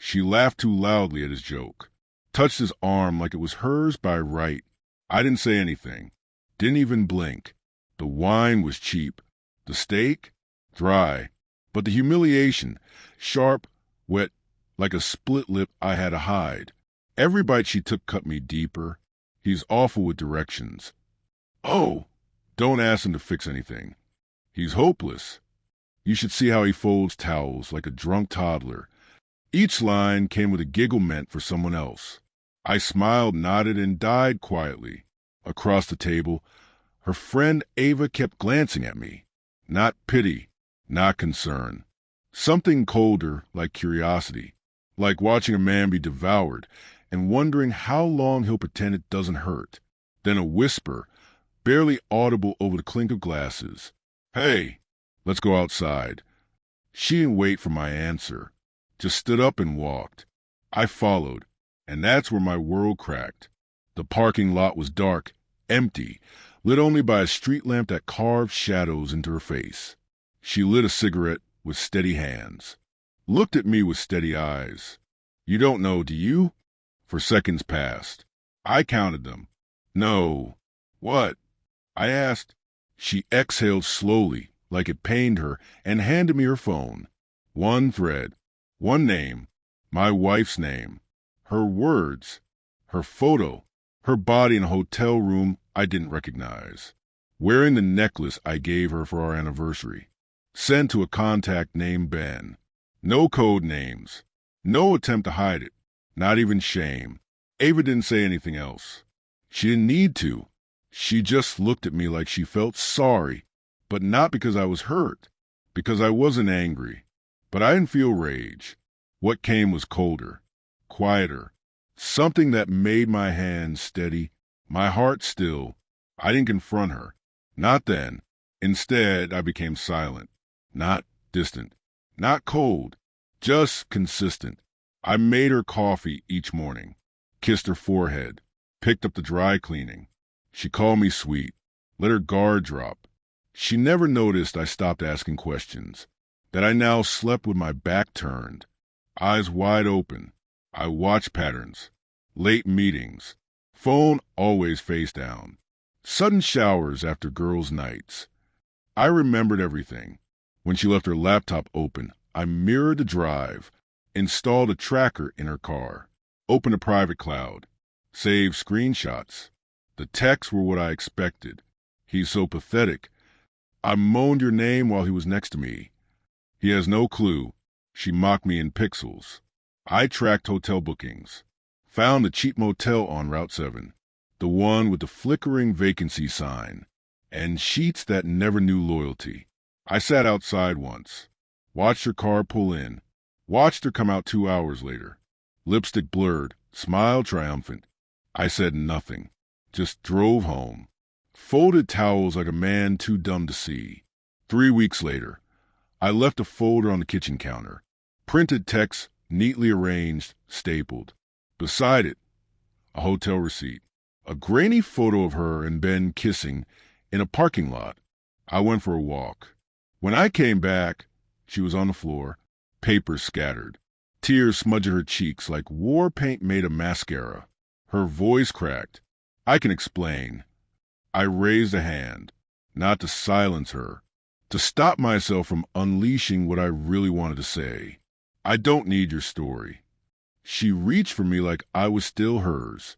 She laughed too loudly at his joke, touched his arm like it was hers by right. I didn't say anything, didn't even blink. The wine was cheap, the steak dry, but the humiliation, sharp, wet, like a split lip I had to hide. Every bite she took cut me deeper. He's awful with directions. Oh, don't ask him to fix anything. He's hopeless. You should see how he folds towels like a drunk toddler. Each line came with a giggle meant for someone else. I smiled, nodded, and died quietly. Across the table, her friend Ava kept glancing at me. Not pity, not concern. Something colder, like curiosity. Like watching a man be devoured and wondering how long he'll pretend it doesn't hurt. Then a whisper, barely audible over the clink of glasses. Hey, let's go outside. She didn't wait for my answer, just stood up and walked. I followed, and that's where my world cracked. The parking lot was dark, empty, lit only by a street lamp that carved shadows into her face. She lit a cigarette with steady hands, looked at me with steady eyes. You don't know, do you? For seconds passed. I counted them. No. What? I asked. She exhaled slowly, like it pained her, and handed me her phone. One thread, one name, my wife's name, her words, her photo, her body in a hotel room I didn't recognize, wearing the necklace I gave her for our anniversary, sent to a contact named Ben. No code names, no attempt to hide it, not even shame. Ava didn't say anything else. She didn't need to. She just looked at me like she felt sorry, but not because I was hurt, because I wasn't angry. But I didn't feel rage. What came was colder, quieter, something that made my hands steady, my heart still. I didn't confront her. Not then. Instead, I became silent, not distant, not cold, just consistent. I made her coffee each morning, kissed her forehead, picked up the dry cleaning. She called me sweet, let her guard drop. She never noticed I stopped asking questions, that I now slept with my back turned, eyes wide open. I watched patterns, late meetings, phone always face down, sudden showers after girls' nights. I remembered everything. When she left her laptop open, I mirrored the drive, installed a tracker in her car, opened a private cloud, saved screenshots. The texts were what I expected. He's so pathetic. I moaned your name while he was next to me. He has no clue. She mocked me in pixels. I tracked hotel bookings, found a cheap motel on Route 7, the one with the flickering vacancy sign, and sheets that never knew loyalty. I sat outside once, watched her car pull in, watched her come out 2 hours later, lipstick blurred, smile triumphant. I said nothing, just drove home, folded towels like a man too dumb to see. 3 weeks later, I left a folder on the kitchen counter, printed texts neatly arranged, stapled. Beside it, a hotel receipt, a grainy photo of her and Ben kissing in a parking lot. I went for a walk. When I came back, she was on the floor, papers scattered, tears smudging her cheeks like war paint made of mascara. Her voice cracked. I can explain. I raised a hand, not to silence her, to stop myself from unleashing what I really wanted to say. I don't need your story. She reached for me like I was still hers.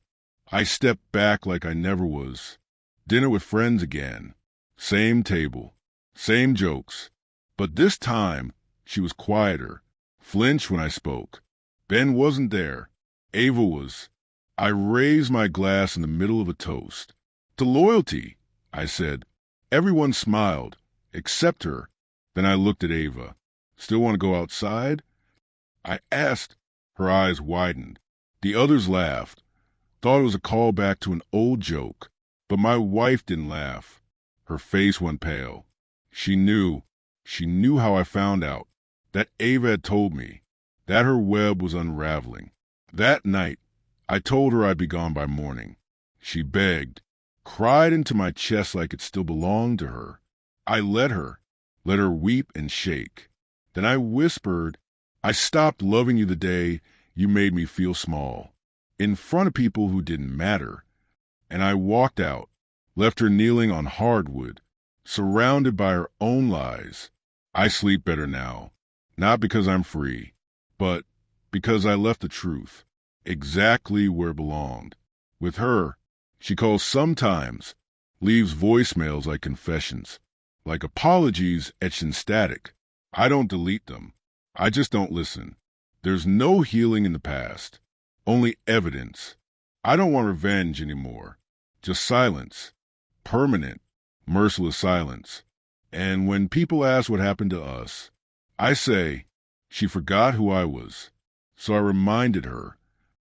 I stepped back like I never was. Dinner with friends again. Same table. Same jokes. But this time, she was quieter. Flinched when I spoke. Ben wasn't there. Ava was. I raised my glass in the middle of a toast. To loyalty, I said. Everyone smiled, except her. Then I looked at Ava. Still want to go outside? I asked. Her eyes widened. The others laughed. Thought it was a callback to an old joke. But my wife didn't laugh. Her face went pale. She knew. She knew how I found out. That Ava had told me. That her web was unraveling. That night, I told her I'd be gone by morning. She begged, cried into my chest like it still belonged to her. I let her weep and shake. Then I whispered, I stopped loving you the day You made me feel small, in front of people who didn't matter. And I walked out, left her kneeling on hardwood, surrounded by her own lies. I sleep better now, not because I'm free, but because I left the truth exactly where it belonged. With her, she calls sometimes, leaves voicemails like confessions, like apologies etched in static. I don't delete them. I just don't listen. There's no healing in the past, only evidence. I don't want revenge anymore, just silence, permanent, merciless silence. And when people ask what happened to us, I say, she forgot who I was. So I reminded her,